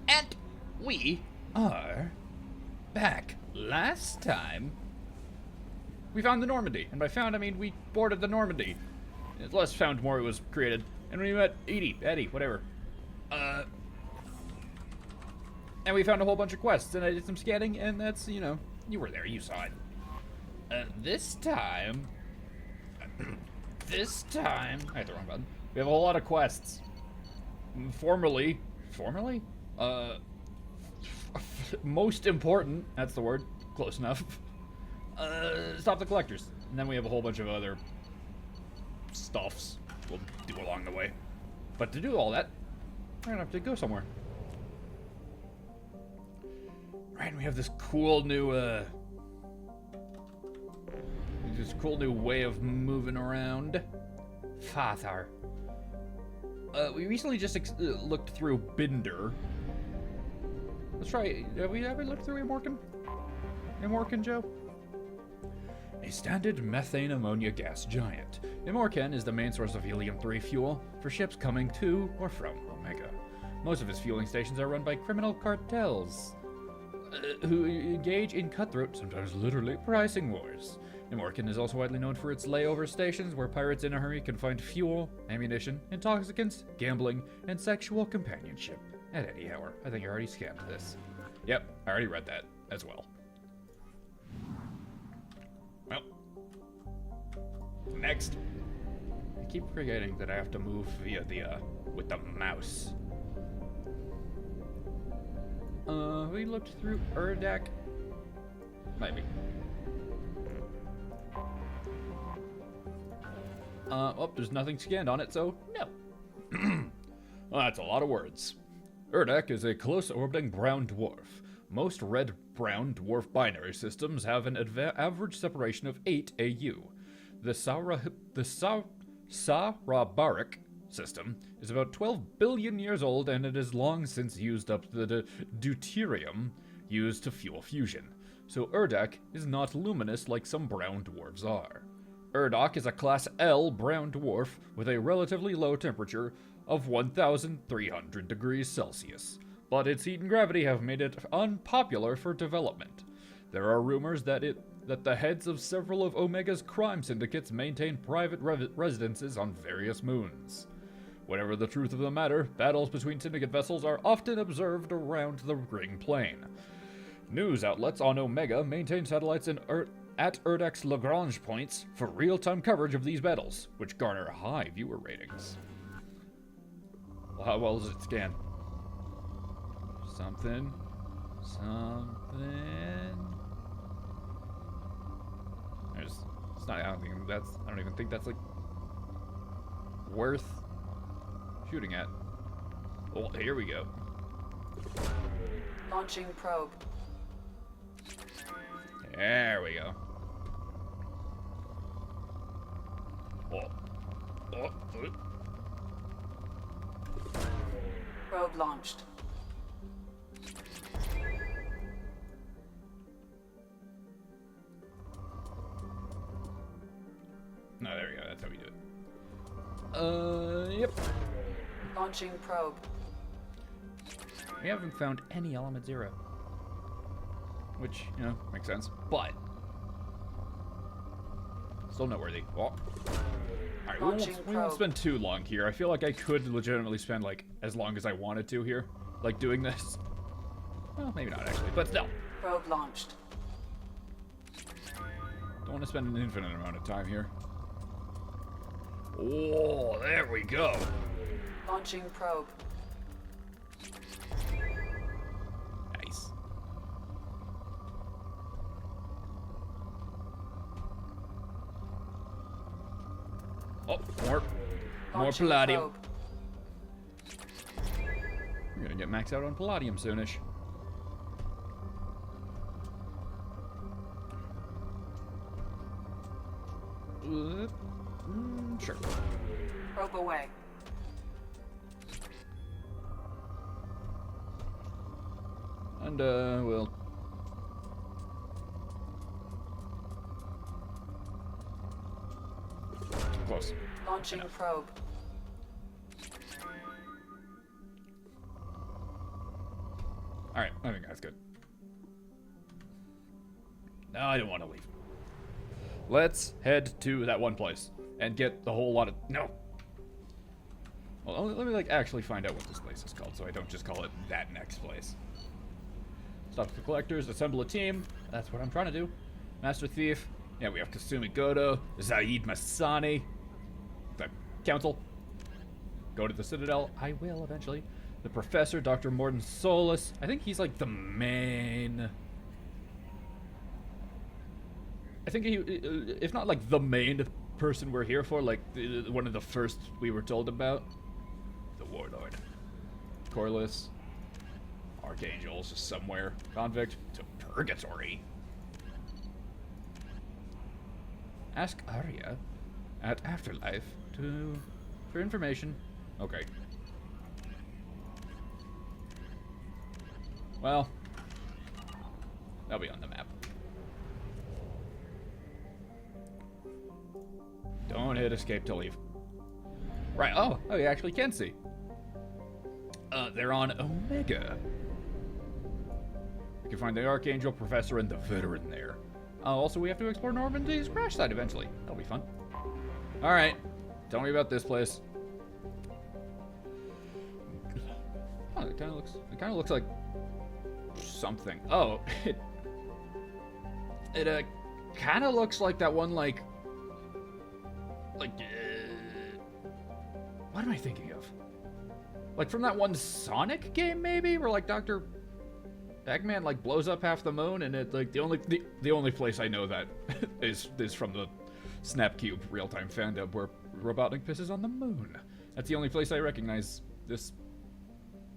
And we are back. Last time, we found the Normandy. And by found, I mean we boarded the Normandy. Unless Found More was created. And we met Eddie, whatever. And we found a whole bunch of quests, and I did some scanning, and that's, you know, you were there, you saw it. This time, I hit the wrong button. We have a whole lot of quests. Formerly, most important, that's the word, close enough. Stop the collectors. And then we have a whole bunch of other stuffs we'll do along the way. But to do all that, we're gonna have to go somewhere. Right, and we have this cool new, way of moving around. Fathar. We recently just looked through Binder. Let's try, have we looked through Imorcan? Imorcan, Joe? A standard methane ammonia gas giant, Imorcan is the main source of helium-3 fuel for ships coming to or from Omega. Most of its fueling stations are run by criminal cartels, who engage in cutthroat, sometimes literally, pricing wars. Imorcan is also widely known for its layover stations, where pirates in a hurry can find fuel, ammunition, intoxicants, gambling, and sexual companionship at any hour. I think I already scanned this. Yep, I already read that as well. Well, next. I keep forgetting that I have to move via with the mouse. We looked through Urdak. Maybe. Oh, there's nothing scanned on it, so no. Well, that's a lot of words. Urdak is a close orbiting brown dwarf. Most red-brown dwarf binary systems have an average separation of 8 AU. The Sarabaric system is about 12 billion years old, and it has long since used up the deuterium used to fuel fusion. So Urdak is not luminous like some brown dwarves are. Urdak is a Class L brown dwarf with a relatively low temperature of 1,300 degrees Celsius, but its heat and gravity have made it unpopular for development. There are rumors that the heads of several of Omega's crime syndicates maintain private residences on various moons. Whatever the truth of the matter, battles between syndicate vessels are often observed around the ring plane. News outlets on Omega maintain satellites at Urdak's Lagrange points for real-time coverage of these battles, which garner high viewer ratings. Well, how well does it scan? Something. It's not. I don't even think that's like worth shooting at. Well, here we go. Launching probe. There we go. Oh. Probe launched. No, there we go. That's how we do it. Yep. Launching probe. We haven't found any element 0. Which, you know, makes sense. But still noteworthy. Oh. Alright, we won't spend too long here. I feel like I could legitimately spend, like, as long as I wanted to here. Like, doing this. Well, maybe not, actually. But still. Probe launched. Don't want to spend an infinite amount of time here. Oh, there we go. Launching probe. Nice. Oh, more Launching palladium. probe. We're gonna get maxed out on palladium soonish. Sure. Probe away. And, we'll... Close. Launching probe. Alright, I think that's good. No, I don't want to leave. Let's head to that one place and get the whole lot of... No! Well, let me, like, actually find out what this place is called, so I don't just call it that next place. Stop the collectors, assemble a team. That's what I'm trying to do. Master Thief. Yeah, we have Kasumi Goto, Zaid Masani, the Council. Go to the Citadel. I will eventually. The Professor, Dr. Morton Solus. I think he's like the main... I think he, if not like the main person we're here for, like one of the first we were told about. The Warlord. Corliss. Archangel's just somewhere. Convict to Purgatory. Ask Arya at Afterlife for information. Okay. Well, that'll be on the map. Don't hit escape to leave. Right. Oh, you actually can see. They're on Omega. We can find the Archangel, Professor, and the Veteran there. Also, we have to explore Normandy's crash site eventually. That'll be fun. All right. Tell me about this place. Oh, it kind of looks like something. Oh, it kind of looks like that one, like what am I thinking of? Like from that one Sonic game, maybe, where like Dr. Eggman like blows up half the moon, and it like the only place I know that is from the Snapcube real-time fandom where Robotnik pisses on the moon. That's the only place I recognize this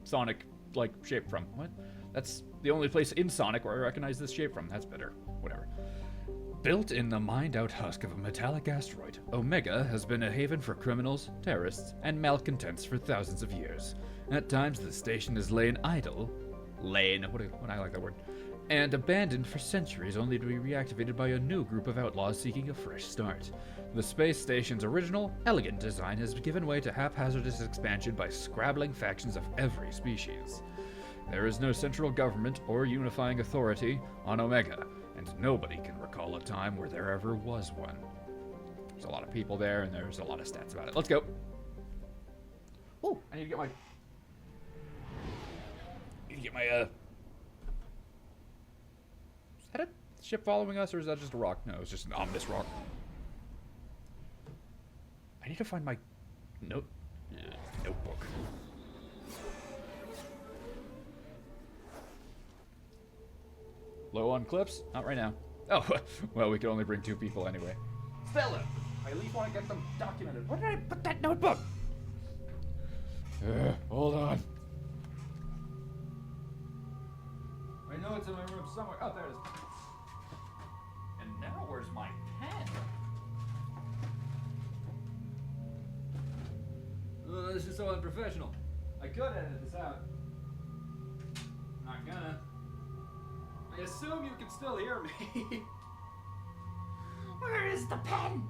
Sonic like shape from. What? That's the only place in Sonic where I recognize this shape from. That's better. Whatever. Built in the mined-out husk of a metallic asteroid, Omega has been a haven for criminals, terrorists, and malcontents for thousands of years. At times, the station has lain idle. What I like that word. And abandoned for centuries, only to be reactivated by a new group of outlaws seeking a fresh start. The space station's original, elegant design has given way to haphazardous expansion by scrabbling factions of every species. There is no central government or unifying authority on Omega, and nobody can recall a time where there ever was one. There's a lot of people there, and there's a lot of stats about it. Let's go. Oh, I need to get my... Is that a ship following us, or is that just a rock? No, it's just an ominous rock. I need to find my notebook. Low on clips? Not right now. Oh, well, we could only bring 2 people anyway. Stella! I at least want to get them documented. Where did I put that notebook? Hold on. I know it's in my room somewhere. Oh, there it is. And now where's my pen? This is so unprofessional. I could edit this out. Not gonna. I assume you can still hear me. Where is the pen?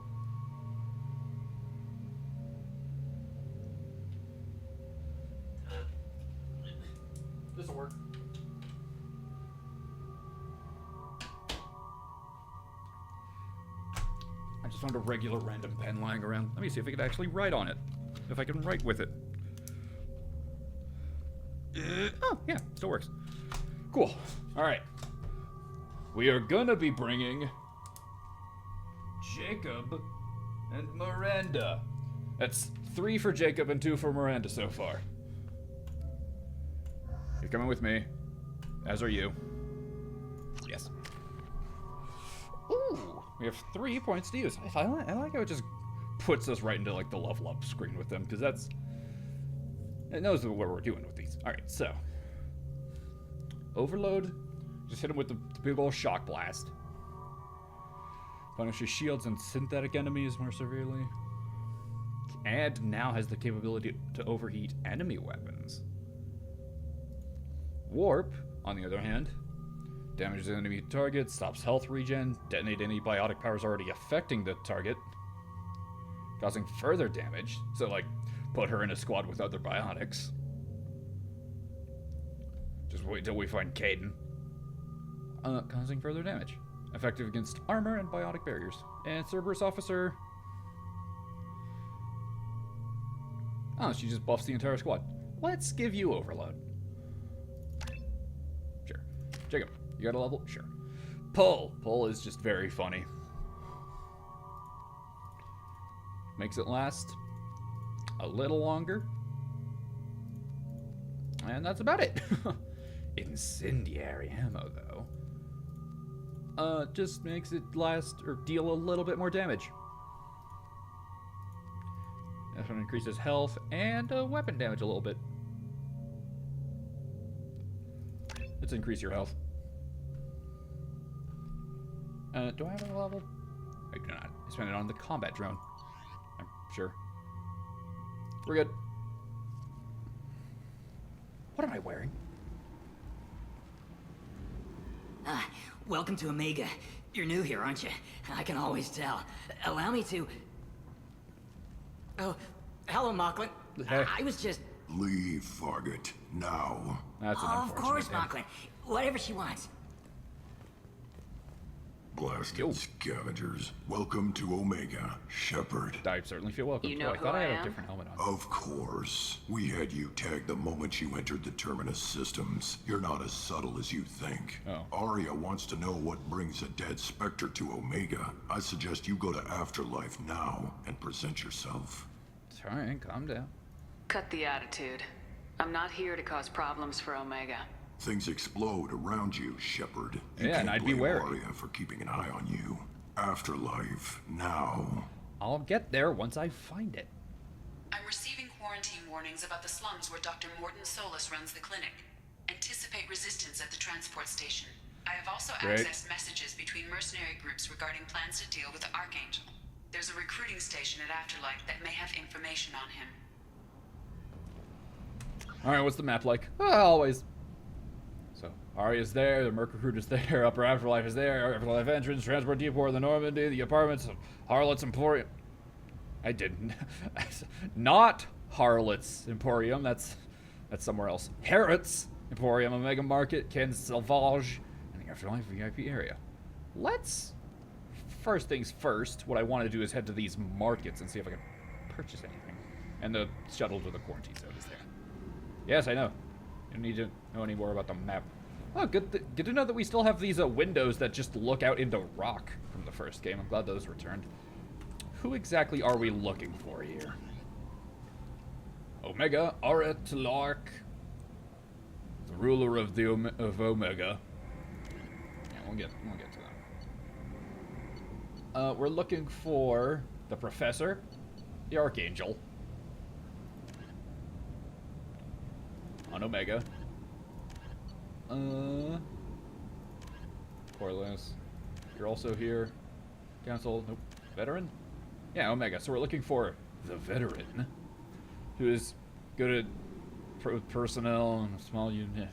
This'll work. I just found a regular random pen lying around. Let me see if I can actually write on it. If I can write with it. Oh, yeah, still works. Cool. All right. We are gonna be bringing Jacob and Miranda. That's 3 for Jacob and 2 for Miranda so far. You're coming with me, as are you. Yes. Ooh, we have 3 points to use. I like how it just puts us right into like the level up screen with them, because it knows what we're doing with these. All right, so overload. Just hit him with the big old shock blast. Punishes shields and synthetic enemies more severely. And now has the capability to overheat enemy weapons. Warp, on the other hand, damages enemy targets, stops health regen, detonate any biotic powers already affecting the target, causing further damage. So, like, put her in a squad with other biotics. Just wait till we find Caden. Causing further damage. Effective against armor and biotic barriers. And Cerberus Officer... Oh, she just buffs the entire squad. Let's give you Overload. Sure. Jacob, you got a level? Sure. Pull. Pull is just very funny. Makes it last a little longer. And that's about it. Incendiary ammo, though. Just makes it last or deal a little bit more damage. This one increases health and weapon damage a little bit. Let's increase your health. Do I have a level? I do not. I spent it on the combat drone. I'm sure. We're good. What am I wearing? Welcome to Omega. You're new here, aren't you? I can always tell. Allow me to... Oh, hello, Mocklin. Hey. I was just... Leave, Fargate, now. That's an Of course, unfortunate Mocklin. Whatever she wants. Blasted Yo. scavengers. Welcome to Omega, Shepard. I certainly feel welcome. You know Oh, I who thought I I had a am? different helmet on. Of course. We had you tagged the moment you entered the Terminus systems. You're not as subtle as you think. Oh. Arya wants to know what brings a dead Spectre to Omega. I suggest you go to Afterlife now and present yourself. Alright, calm down. Cut the attitude. I'm not here to cause problems for Omega. Things explode around you, Shepard. You Yeah, and can't I'd be blame wary. Arya for keeping an eye on you. Afterlife, now. I'll get there once I find it. I'm receiving quarantine warnings about the slums where Dr. Morton Solus runs the clinic. Anticipate resistance at the transport station. I have also Great. accessed messages between mercenary groups regarding plans to deal with the Archangel. There's a recruiting station at Afterlife that may have information on him. Alright, what's the map like? Always. So, Arya's there, the Merc Recruit is there, Upper Afterlife is there, Afterlife entrance, transport depot, the Normandy, the apartments of Harlot's Emporium. I didn't. Not Harlot's Emporium, that's somewhere else. Harrods Emporium, Omega Market, Ken Salvage, and the Afterlife VIP area. Let's... First things first, what I want to do is head to these markets and see if I can purchase anything. And the shuttle to the quarantine zone is there. Yes, I know. You don't need to know any more about the map. Oh, good to know that we still have these windows that just look out into rock from the first game. I'm glad those returned. Who exactly are we looking for here? Omega, Arya Talark, the ruler of the of Omega. Yeah, we'll get to that. We're looking for the Professor, the Archangel, on Omega. Corliss, you're also here. Council, nope. Veteran? Yeah, Omega. So we're looking for the Veteran, who is good at personnel and small unit.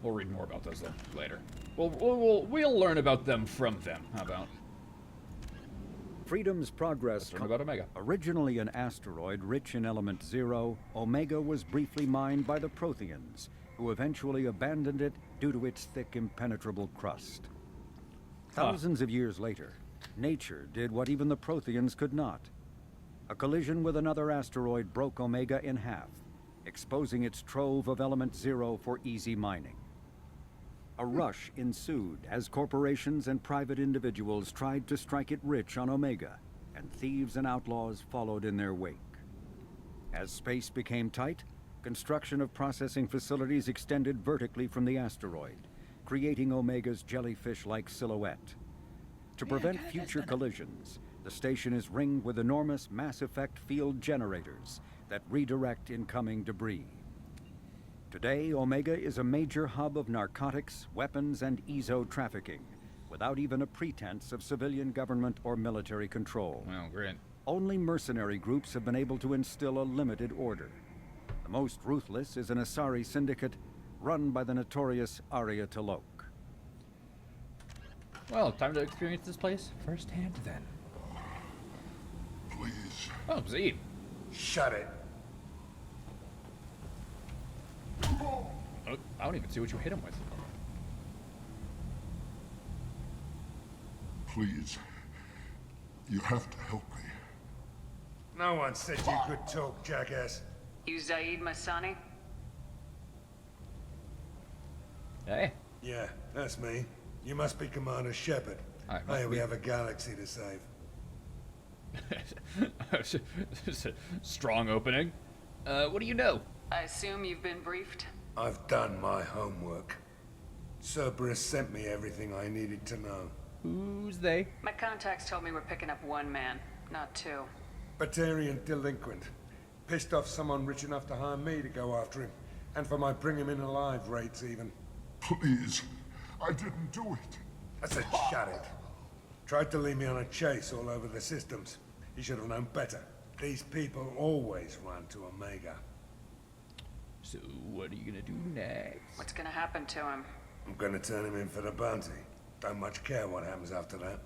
We'll read more about those later. We'll learn about them from them. How about? Freedom's Progress. Let's learn about Omega. Originally an asteroid rich in element zero, Omega was briefly mined by the Protheans, who eventually abandoned it due to its thick, impenetrable crust. Thousands of years later, nature did what even the Protheans could not. A collision with another asteroid broke Omega in half, exposing its trove of element zero for easy mining. A rush ensued as corporations and private individuals tried to strike it rich on Omega, and thieves and outlaws followed in their wake. As space became tight, construction of processing facilities extended vertically from the asteroid, creating Omega's jellyfish-like silhouette. To prevent future collisions, the station is ringed with enormous mass effect field generators that redirect incoming debris. Today, Omega is a major hub of narcotics, weapons, and EZO trafficking, without even a pretense of civilian government or military control. Well, great. Only mercenary groups have been able to instill a limited order. The most ruthless is an Asari syndicate run by the notorious Arya T'Loak. Well, time to experience this place firsthand then. Please. Oh, Zed. Shut it. I don't even see what you hit him with. Please. You have to help me. No one said you could talk, jackass. You Zaid Masani? Hey. Yeah, that's me. You must be Commander Shepard. I must Hey, we be. have a galaxy to save. Strong opening. What do you know? I assume you've been briefed? I've done my homework. Cerberus sent me everything I needed to know. Who's they? My contacts told me we're picking up one man, not two. Batarian delinquent. Pissed off someone rich enough to hire me to go after him. And for my bring him in alive rates even. Please. I didn't do it. I said shut it. Tried to lead me on a chase all over the systems. He should have known better. These people always run to Omega. So what are you gonna do next? What's gonna happen to him? I'm gonna turn him in for the bounty. Don't much care what happens after that.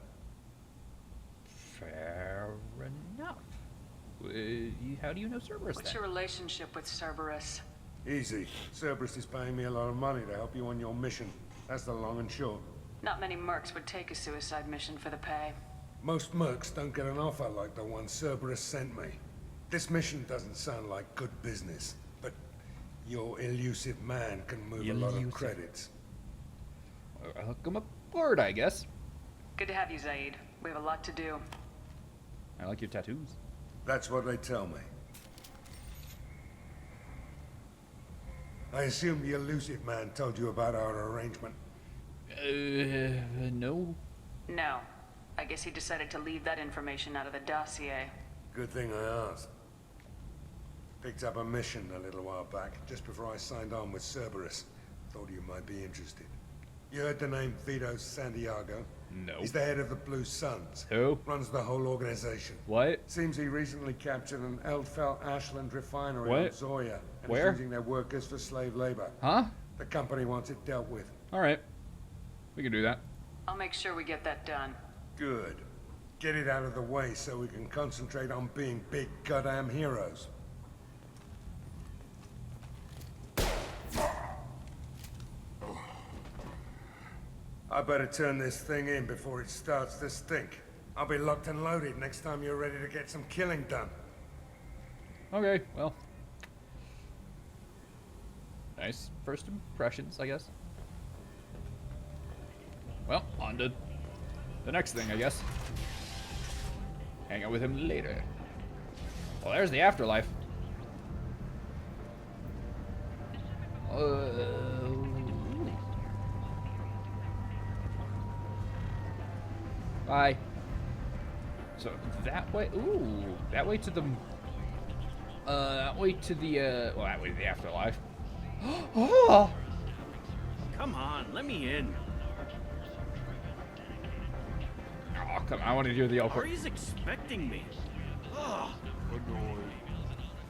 Fair enough. How do you know Cerberus What's then? your relationship with Cerberus? Easy. Cerberus is paying me a lot of money to help you on your mission. That's the long and short. Not many mercs would take a suicide mission for the pay. Most mercs don't get an offer like the one Cerberus sent me. This mission doesn't sound like good business, but your elusive man can move a lot of Elusive. credits. I'll hook him aboard, I guess. Good to have you, Zaid. We have a lot to do. I like your tattoos. That's what they tell me. I assume the elusive man told you about our arrangement. No. No. I guess he decided to leave that information out of the dossier. Good thing I asked. Picked up a mission a little while back, just before I signed on with Cerberus. Thought you might be interested. You heard the name Vito Santiago? No. He's the head of the Blue Suns. Who? Runs the whole organization. What? Seems he recently captured an Eldfell Ashland refinery What? on Zoya and Where? is using their workers for slave labor. Huh? The company wants it dealt with. Alright. We can do that. I'll make sure we get that done. Good. Get it out of the way so we can concentrate on being big goddamn heroes. I better turn this thing in before it starts to stink. I'll be locked and loaded next time you're ready to get some killing done. Okay, well. Nice first impressions, I guess. Well, on to the next thing, I guess. Hang out with him later. Well, there's the afterlife. Bye. So that way, ooh, that way to the, that way to the, well, that way to the afterlife. Oh! Come on, let me in. Oh, come on, I want to hear the awkward. Ari's expecting me. Ugh. Annoyed.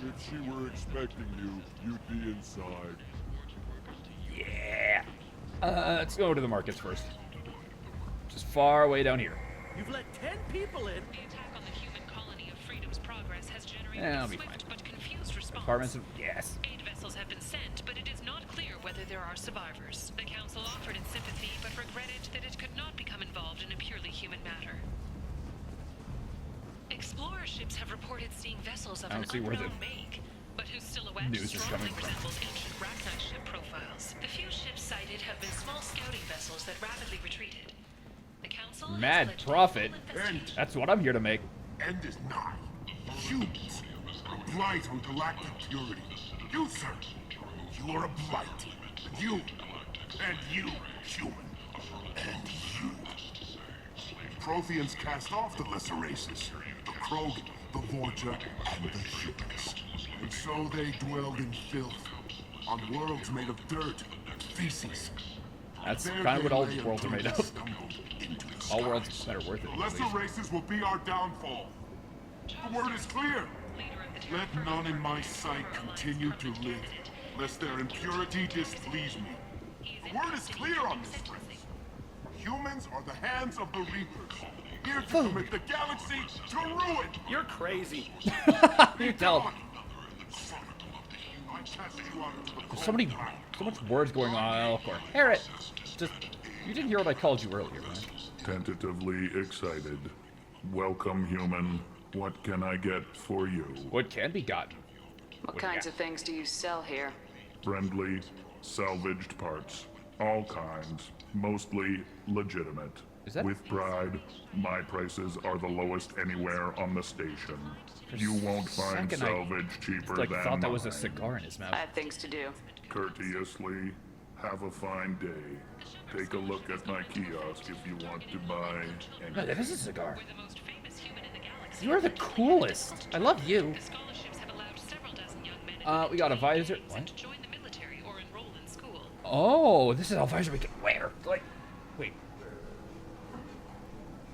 If she were expecting you, you'd be inside. Yeah. Let's go to the markets first. Just far away down here. You've let 10 people in. The attack on the human colony of Freedom's Progress has generated Yeah, a I'll be swift fine. but confused response. Apartments of, yes. Aid vessels have been sent, but it is not clear whether there are survivors. The Council offered its sympathy, but regretted that it could not become involved in a purely human matter. Explorer ships have reported seeing vessels of I an don't see where the unknown make, but whose silhouette news is strongly coming from. resembles ancient Rachni ship profiles. The few ships sighted have been small scouting vessels that rapidly retreated. The Council has Mad pledged a profit. full investigation. That's what I'm here to make. End is nigh. Humans, a blight on galactic purity. You, sir, you are a blight. You, and you, human, and you. Protheans cast off the lesser races, the Krogan, the Vorta, and the humans. And so they dwelled in filth, on worlds made of dirt and feces. That's There kind of what all they lay worlds are made until of. they stumbled into the All sky. worlds that are worth it. The lesser races will be our downfall. The word is clear. Let none in my sight continue to live, lest their impurity displease me. The word is clear on this race. Humans are the hands of the Reapers, here to commit the galaxy to ruin. You're crazy. You tell. I cast you out into the cold Somebody black. So much words going on, Elcor. Harriet! Just, you didn't hear what I called you earlier, right? Tentatively excited. Welcome, human. What can I get for you? What can be gotten? What do you kinds got? of things do you sell here? Friendly, salvaged parts. All kinds. Mostly legitimate. Is that- With pride, my prices are the lowest anywhere on the station. You won't find second, I salvage cheaper Like, than thought that was a mine. cigar in his mouth. I have things to do. Courteously, have a fine day. Take a look at my kiosk if you want to buy No, that anything. is a cigar. We're the most famous human in the galaxy. You are the coolest. I love you. The scholarships have allowed several dozen young men in We got a visor. to What? join the military or enroll in school. Oh, this is a visor we can wear. Like, wait.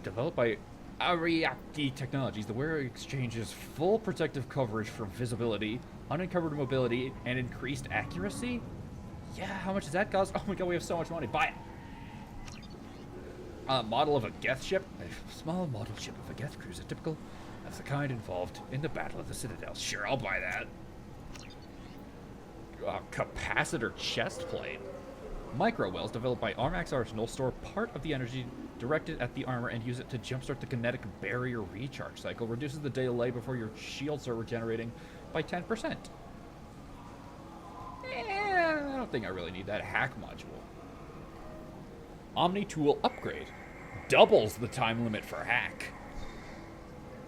Developed by Ariake Technologies, the wearer exchanges full protective coverage for visibility, unencumbered mobility, and increased accuracy? Yeah, how much does that cost? Oh my god, we have so much money. Buy it! Model of a Geth ship? A small model ship of a Geth cruiser, typical of the kind involved in the Battle of the Citadel. Sure, I'll buy that. Capacitor chest plate. Micro wells developed by Armax Arsenal store part of the energy directed at the armor and use it to jumpstart the kinetic barrier recharge cycle. Reduces the delay before your shields are regenerating by 10%. I don't think I really need that hack module. Omni tool upgrade. Doubles the time limit for hack.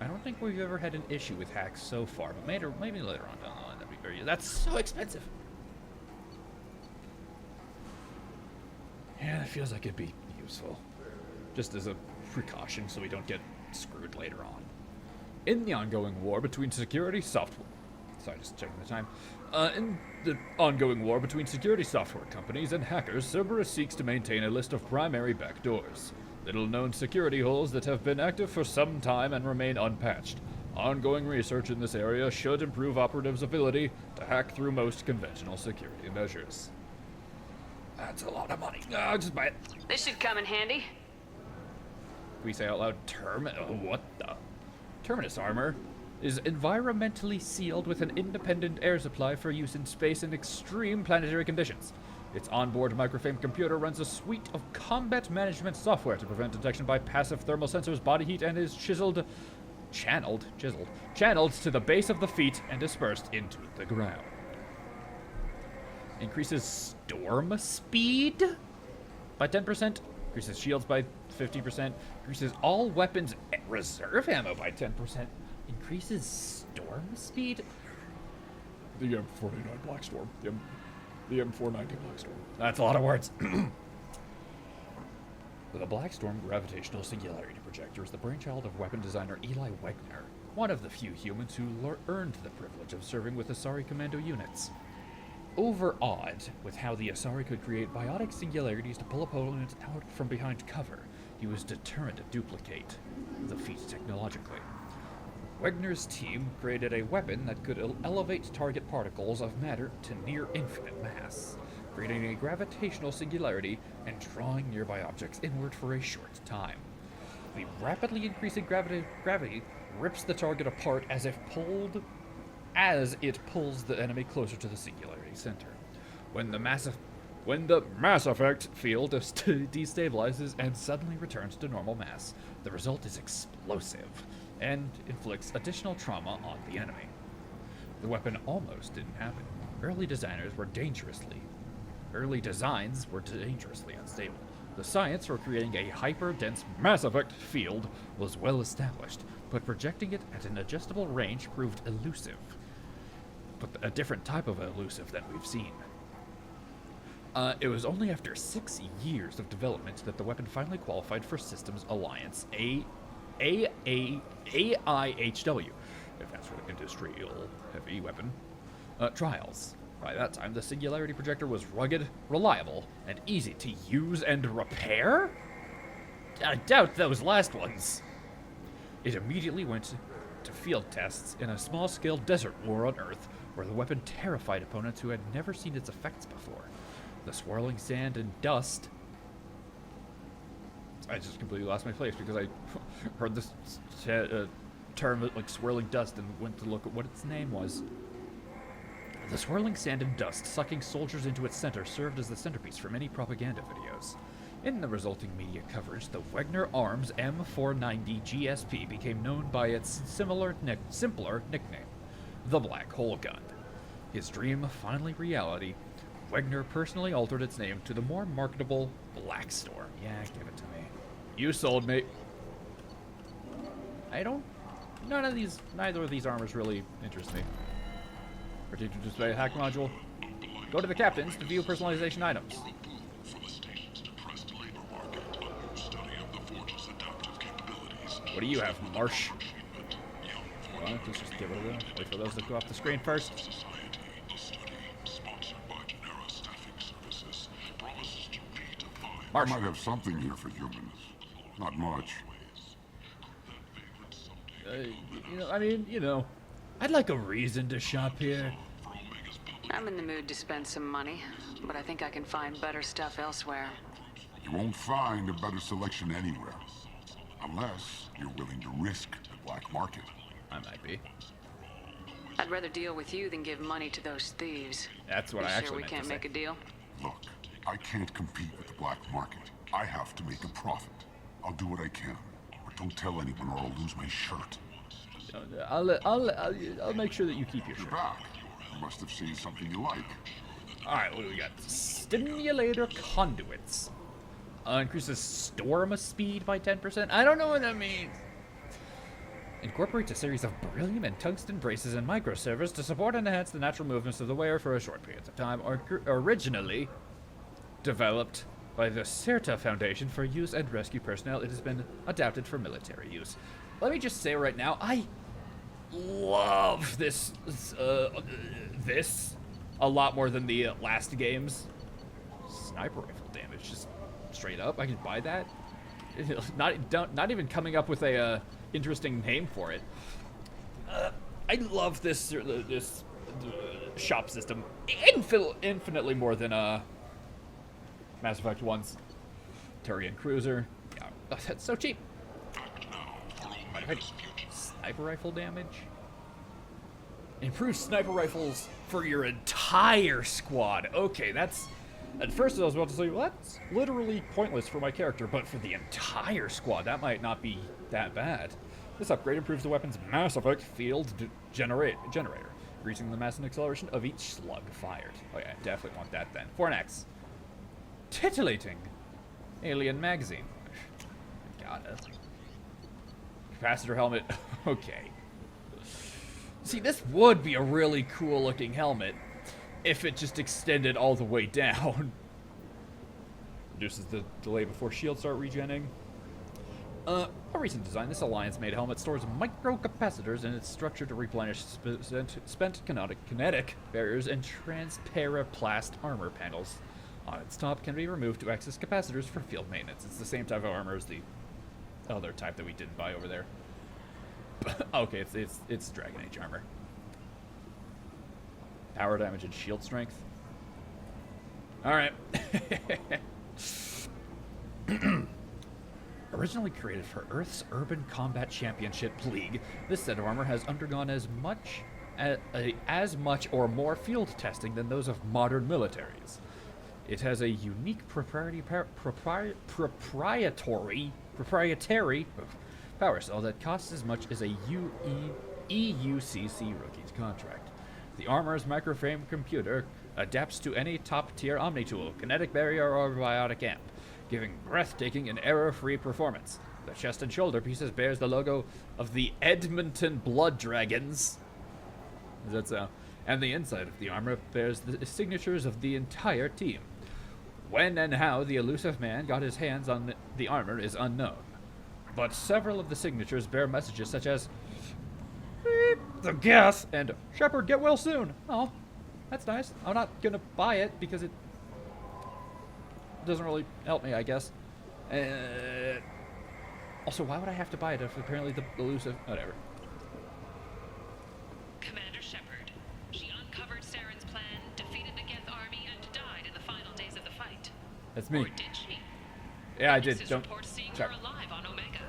I don't think we've ever had an issue with hacks so far, but maybe later on down the line that'd be very. That's so expensive. Yeah, it feels like it'd be useful. Just as a precaution so we don't get screwed later on. In the ongoing war between security software... Sorry, just checking the time. In the ongoing war between security software companies and hackers, Cerberus seeks to maintain a list of primary backdoors. Little-known security holes that have been active for some time and remain unpatched. Ongoing research in this area should improve operatives' ability to hack through most conventional security measures. That's a lot of money. I'll just buy it. This should come in handy. We say out loud, what the? Terminus armor is environmentally sealed with an independent air supply for use in space in extreme planetary conditions. Its onboard microframe computer runs a suite of combat management software to prevent detection by passive thermal sensors, body heat, and is channeled to the base of the feet and dispersed into the ground. Increases storm speed by 10%. Increases shields by 50%. Increases all weapons reserve ammo by 10%. Increases storm speed. The M49 Blackstorm. The M490 Blackstorm. That's a lot of words. The Blackstorm Gravitational Singularity Projector is the brainchild of weapon designer Eli Wegner, one of the few humans who earned the privilege of serving with Asari Commando units. Overawed with how the Asari could create biotic singularities to pull opponents out from behind cover, he was determined to duplicate the feat technologically. Wegner's team created a weapon that could elevate target particles of matter to near infinite mass, creating a gravitational singularity and drawing nearby objects inward for a short time. The rapidly increasing gravity rips the target apart as it pulls the enemy closer to the singularity center. When the Mass Effect field destabilizes and suddenly returns to normal mass, the result is explosive and inflicts additional trauma on the enemy. The weapon almost didn't happen. Early designs were dangerously unstable. The science for creating a hyper-dense Mass Effect field was well established, but projecting it at an adjustable range proved elusive. But a different type of elusive than we've seen. It was only after 6 years of development that the weapon finally qualified for Systems Alliance AIHW, Advanced Industrial Heavy Weapon, trials. By that time, the Singularity Projector was rugged, reliable, and easy to use and repair? I doubt those last ones. It immediately went to field tests in a small-scale desert war on Earth, where the weapon terrified opponents who had never seen its effects before. The swirling sand and dust... I just completely lost my place because I heard this term like swirling dust and went to look at what its name was. The swirling sand and dust sucking soldiers into its center served as the centerpiece for many propaganda videos. In the resulting media coverage, the Wegner Arms M490 GSP became known by its simpler nickname, the Black Hole Gun. His dream finally reality, Wegner personally altered its name to the more marketable Black Storm. Yeah, give it to me. You sold me. Neither of these armors really interest me. Particularly display hack module. Go to the captains to view personalization items. What do you have, Marsh? Well, let's just get rid of them. Wait for those to go off the screen first. I might have something here for humans. Not much. I'd like a reason to shop here. I'm in the mood to spend some money, but I think I can find better stuff elsewhere. You won't find a better selection anywhere. Unless you're willing to risk the black market. I might be. I'd rather deal with you than give money to those thieves. That's what I actually meant to say. Sure we can't make a deal? Look, I can't compete with the black market. I have to make a profit. I'll do what I can. But don't tell anyone or I'll lose my shirt. I'll make sure that you keep your You're shirt. back. You must have seen something you like. Alright, what do we got? Stimulator conduits. Increases storm speed by 10%. I don't know what that means. Incorporates a series of beryllium and tungsten braces and microservers to support and enhance the natural movements of the wearer for a short period of time. Originally developed by the CERTA Foundation for use and rescue personnel, it has been adapted for military use. Let me just say right now, I love this a lot more than the last games. Sniper rifle damage, just straight up. I can buy that. Not even coming up with a interesting name for it. I love this shop system infinitely more than Mass Effect 1's Turian Cruiser. Yeah, oh, that's so cheap. Sniper rifle damage. Improve sniper rifles for your entire squad. Okay, that's... At first I was about to say, well, that's literally pointless for my character, but for the entire squad, that might not be that bad. This upgrade improves the weapon's Mass Effect field generator, increasing the mass and acceleration of each slug fired. Oh yeah, I definitely want that then. Fornax. Titillating. Alien magazine. Got it. Capacitor helmet. Okay. See, this would be a really cool looking helmet if it just extended all the way down. Reduces the delay before shields start regenning. A recent design, this Alliance-made helmet stores microcapacitors in its structure to replenish spent kinetic barriers and transparaplast armor panels. On its top can be removed to access capacitors for field maintenance. It's the same type of armor as the other type that we didn't buy over there. Okay, it's Dragon Age armor. Power damage and shield strength. Alright. Originally created for Earth's Urban Combat Championship League, this set of armor has undergone as much or more field testing than those of modern militaries. It has a unique proprietary power cell that costs as much as a EUCC rookie's contract. The armor's microframe computer adapts to any top-tier Omni-tool, kinetic barrier, or biotic amp, giving breathtaking and error-free performance. The chest and shoulder pieces bears the logo of the Edmonton Blood Dragons. Is that so? And the inside of the armor bears the signatures of the entire team. When and how the elusive man got his hands on the armor is unknown, but several of the signatures bear messages such as "Beep, the gas" and "Shepard, get well soon." Oh, that's nice. I'm not gonna buy it because it doesn't really help me, I guess. Also, why would I have to buy it if apparently the elusive... Whatever. Commander Shepard. She uncovered Saren's plan, defeated the Geth army, and died in the final days of the fight. That's me. Or did she? Yeah, I did. Witnesses Don't... report seeing Check. her alive on Omega.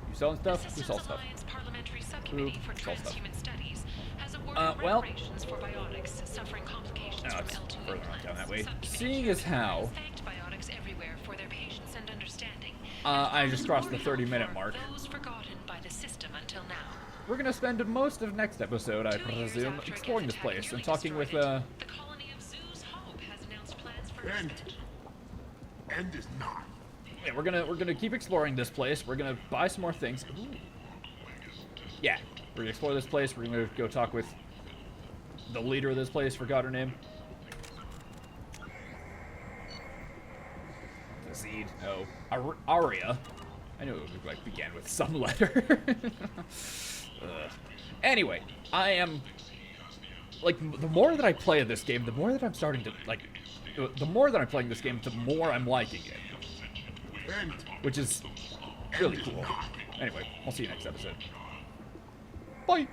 You selling stuff? We The sell Systems stuff. Alliance Parliamentary Subcommittee for Sell stuff. Transhuman Studies has awarded well... reparations for Biotics suffering complications Oh, from it's L2 further on implants. down that way. Subcommittee Seeing as how... thanked Biotics everywhere for their patience and understanding. I just crossed the 30-minute For mark. those forgotten by the system until now. We're gonna spend most of next episode, I 2 years presume, after exploring this Geth place attack and nearly talking with, destroyed it, the colony of Zeus Hope has announced plans for End. expansion. End is not. Yeah, we're gonna keep exploring this place. We're gonna buy some more things. Ooh. Yeah, we're gonna explore this place. We're gonna go talk with the leader of this place. Forgot her name. Zed. No. Aria. I knew it would, like, began with some letter. Anyway, I am like, the more that I play this game, the more that I'm starting to like. The more that I'm playing this game, the more I'm liking it. End. Which is really cool. Anyway, I'll see you next episode. Bye!